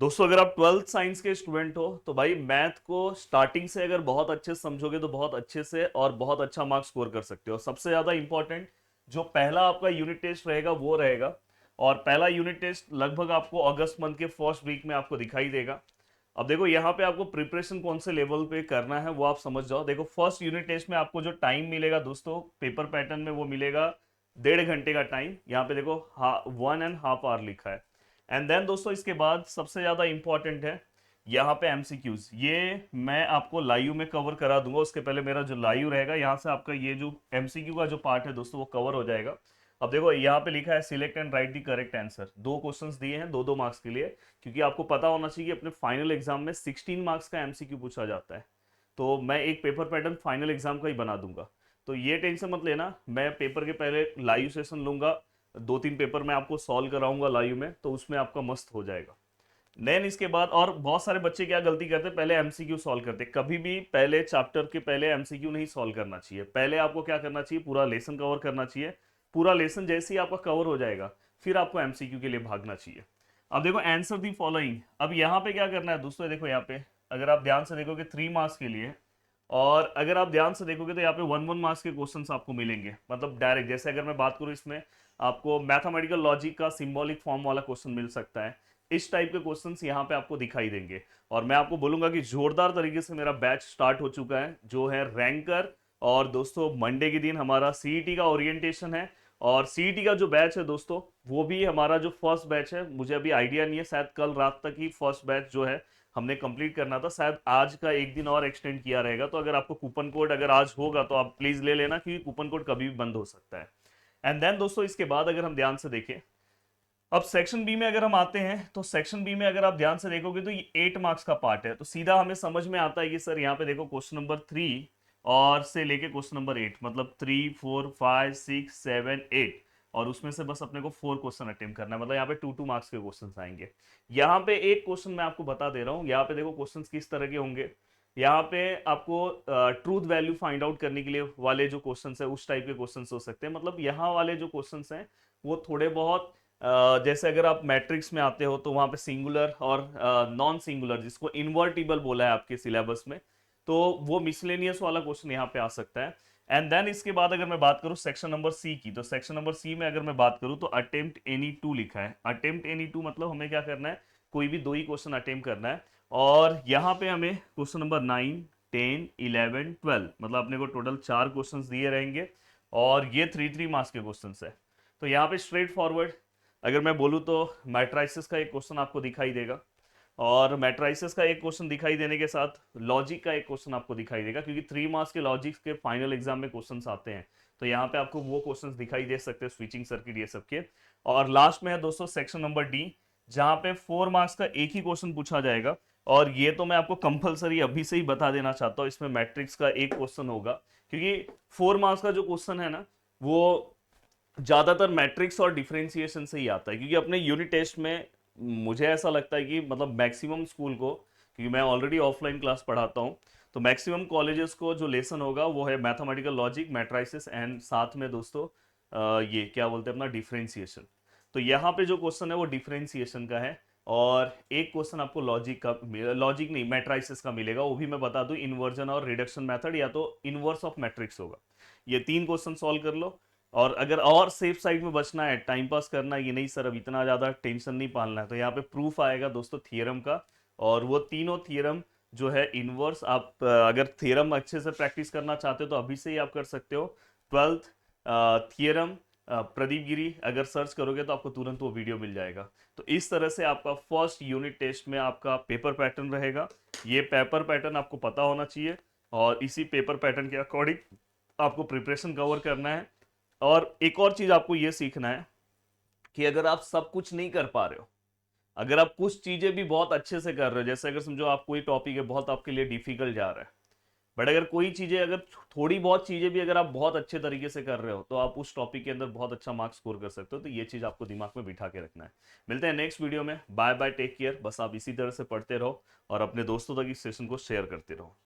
दोस्तों अगर आप ट्वेल्थ साइंस के स्टूडेंट हो तो भाई मैथ को स्टार्टिंग से अगर बहुत अच्छे से समझोगे तो बहुत अच्छे से और बहुत अच्छा मार्क्स स्कोर कर सकते हो। सबसे ज्यादा इंपॉर्टेंट जो पहला आपका यूनिट टेस्ट रहेगा वो रहेगा। और पहला यूनिट टेस्ट लगभग आपको अगस्त मंथ के फर्स्ट वीक में आपको दिखाई देगा। अब देखो यहाँ पे आपको प्रिपरेशन कौन से लेवल पे करना है वो आप समझ जाओ। देखो फर्स्ट यूनिट टेस्ट में आपको जो टाइम मिलेगा दोस्तों पेपर पैटर्न में वो मिलेगा 1.5 घंटे का टाइम। यहाँ पे देखो 1.5 आवर लिखा है। एंड देन दोस्तों इसके बाद सबसे ज़्यादा इंपॉर्टेंट है यहाँ पे एमसीक्यूज। ये मैं आपको लाइव में कवर करा दूंगा। उसके पहले मेरा जो लाइव रहेगा यहाँ से आपका ये जो एमसीक्यू का जो पार्ट है दोस्तों वो कवर हो जाएगा। अब देखो यहाँ पे लिखा है select and right the correct answer. दो क्वेश्चंस दिए हैं, दो दो मार्क्स के लिए। क्योंकि आपको पता होना चाहिए अपने फाइनल एग्जाम में 16 मार्क्स का एमसीक्यू पूछा जाता है। तो मैं एक पेपर पैटर्न फाइनल एग्जाम का ही बना दूंगा। तो ये टेंशन मत लेना, मैं पेपर के पहले लाइव सेशन लूंगा। 2-3 पेपर मैं आपको सॉल्व कराऊंगा लाइव में, तो उसमें आपका मस्त हो जाएगा। देन इसके बाद और बहुत सारे बच्चे क्या गलती करते हैं, पहले एमसीक्यू सॉल्व करते हैं। कभी भी पहले चैप्टर के पहले एमसीक्यू नहीं सॉल्व करना चाहिए। पहले आपको क्या करना चाहिए, पूरा लेसन कवर करना चाहिए। पूरा लेसन जैसे ही आपका कवर हो जाएगा फिर आपको एमसीक्यू के लिए भागना चाहिए। अब देखो आंसर दी फॉलोइंग। अब यहाँ पे क्या करना है दोस्तों, देखो यहाँ पे अगर आप ध्यान से देखोगे 3 मार्क्स के लिए, और अगर आप ध्यान से देखोगे तो यहाँ पे 1-1 मार्क्स के क्वेश्चंस आपको मिलेंगे। मतलब डायरेक्ट, जैसे अगर मैं बात करूँ इसमें आपको मैथमेटिकल लॉजिक का सिंबॉलिक फॉर्म वाला क्वेश्चन मिल सकता है। इस टाइप के क्वेश्चंस यहाँ पे आपको दिखाई देंगे। और मैं आपको बोलूंगा कि जोरदार तरीके से मेरा बैच स्टार्ट हो चुका है जो है रैंकर। और दोस्तों मंडे के दिन हमारा सीईटी का ओरिएंटेशन है। और सीईटी का जो बैच है दोस्तों वो भी हमारा जो फर्स्ट बैच है, मुझे अभी आइडिया नहीं है, शायद कल रात तक ही फर्स्ट बैच जो है हमने कंप्लीट करना था। शायद आज का एक दिन और एक्सटेंड किया रहेगा। तो अगर आपको कूपन कोड अगर आज होगा तो आप प्लीज ले लेना, क्योंकि कूपन कोड कभी भी बंद हो सकता है। एंड देन दोस्तों इसके बाद अगर हम ध्यान से देखें, अब सेक्शन बी में अगर हम आते हैं तो सेक्शन बी में अगर आप ध्यान से देखोगे तो ये 8 मार्क्स का पार्ट है। तो सीधा हमें समझ में आता है कि सर यहाँ पे देखो क्वेश्चन नंबर 3 और से लेके क्वेश्चन नंबर 8, मतलब 3, 4, 5, 6, 7, 8, और उसमें से बस अपने को 4 क्वेश्चन अटेम्प्ट करना है। मतलब यहाँ पे 2-2 मार्क्स के क्वेश्चन आएंगे। यहाँ पे एक क्वेश्चन मैं आपको बता दे रहा हूँ। यहाँ पे देखो क्वेश्चन किस तरह के होंगे। यहाँ पे आपको ट्रूथ वैल्यू फाइंड आउट करने के लिए वाले जो क्वेश्चंस है उस टाइप के क्वेश्चंस हो सकते हैं। मतलब यहाँ वाले जो क्वेश्चंस हैं वो थोड़े बहुत जैसे अगर आप मैट्रिक्स में आते हो तो वहां पे सिंगुलर और नॉन सिंगुलर, जिसको इन्वर्टिबल बोला है आपके सिलेबस में, तो वो मिसलेनियस वाला क्वेश्चन यहाँ पे आ सकता है। एंड देन इसके बाद अगर मैं बात करूँ सेक्शन नंबर सी की, तो सेक्शन नंबर सी में अगर मैं बात करूँ तो अटेम्प्ट एनी टू लिखा है। अटेम्प्ट एनी टू मतलब हमें क्या करना है, कोई भी 2 ही क्वेश्चन अटेम्प्ट करना है। और यहाँ पे हमें क्वेश्चन नंबर 9, 10, 11, 12, मतलब अपने को टोटल 4 क्वेश्चन दिए रहेंगे। और ये 3-3 मार्क्स के क्वेश्चन है। तो यहाँ पे स्ट्रेट फॉरवर्ड अगर मैं बोलूँ तो मैट्राइसिस का एक क्वेश्चन आपको दिखाई देगा। और मैट्राइसिस का एक क्वेश्चन दिखाई देने के साथ लॉजिक का एक क्वेश्चन आपको दिखाई देगा, क्योंकि 3 मार्क्स के लॉजिक के फाइनल एग्जाम में क्वेश्चंस आते हैं। तो यहाँ पे आपको वो क्वेश्चंस दिखाई दे सकते हैं, स्विचिंग सर्किट ये सब के। और लास्ट में है दोस्तों सेक्शन नंबर डी, जहाँ पे 4 मार्क्स का एक ही क्वेश्चन पूछा जाएगा। और ये तो मैं आपको कंपलसरी अभी से ही बता देना चाहता हूँ, इसमें मैट्रिक्स का एक क्वेश्चन होगा। क्योंकि 4 मार्क्स का जो क्वेश्चन है ना वो ज्यादातर मैट्रिक्स और डिफरेंशिएशन से ही आता है। क्योंकि अपने यूनिट टेस्ट में मुझे ऐसा लगता है कि मतलब मैक्सिमम स्कूल को, क्योंकि मैं ऑलरेडी ऑफलाइन क्लास पढ़ाता हूँ, तो मैक्सिमम कॉलेजेस को जो लेसन होगा वो है मैथमेटिकल लॉजिक, मैट्राइसिस एंड साथ में दोस्तों ये क्या बोलते हैं अपना डिफरेंशिएशन। तो यहाँ पे जो क्वेश्चन है वो डिफरेंशिएशन का है। और एक क्वेश्चन आपको लॉजिक का, लॉजिक नहीं मैट्राइसिस का मिलेगा। वो भी मैं बता दूं इन्वर्जन और रिडक्शन मेथड या तो इनवर्स ऑफ मैट्रिक्स होगा। ये 3 क्वेश्चन सॉल्व कर लो। और अगर और सेफ साइड में बचना है, टाइम पास करना है, ये नहीं सर अब इतना ज़्यादा टेंशन नहीं पालना है, तो यहाँ पे प्रूफ आएगा दोस्तों थियरम का। और वो तीनों थियरम जो है इनवर्स, आप अगर थियरम अच्छे से प्रैक्टिस करना चाहते हो तो अभी से ही आप कर सकते हो। 12th थियरम प्रदीप गिरी अगर सर्च करोगे तो आपको तुरंत वो वीडियो मिल जाएगा। तो इस तरह से आपका फर्स्ट यूनिट टेस्ट में आपका पेपर पैटर्न रहेगा। ये पेपर पैटर्न आपको पता होना चाहिए और इसी पेपर पैटर्न के अकॉर्डिंग आपको प्रिपरेशन कवर करना है। और एक और चीज आपको यह सीखना है कि अगर आप सब कुछ नहीं कर पा रहे हो, अगर आप कुछ चीजें भी बहुत अच्छे से कर रहे हो, जैसे अगर समझो आप कोई टॉपिक है बहुत आपके लिए डिफिकल्ट जा रहा है, बट अगर कोई चीजें, अगर थोड़ी बहुत चीजें भी अगर आप बहुत अच्छे तरीके से कर रहे हो तो आप उस टॉपिक के अंदर बहुत अच्छा मार्क्स स्कोर कर सकते हो। तो ये चीज आपको दिमाग में बिठा के रखना है। मिलते हैं नेक्स्ट वीडियो में। Bye bye, take care. बस आप इसी तरह से पढ़ते रहो और अपने दोस्तों तक इस सेशन को शेयर करते रहो।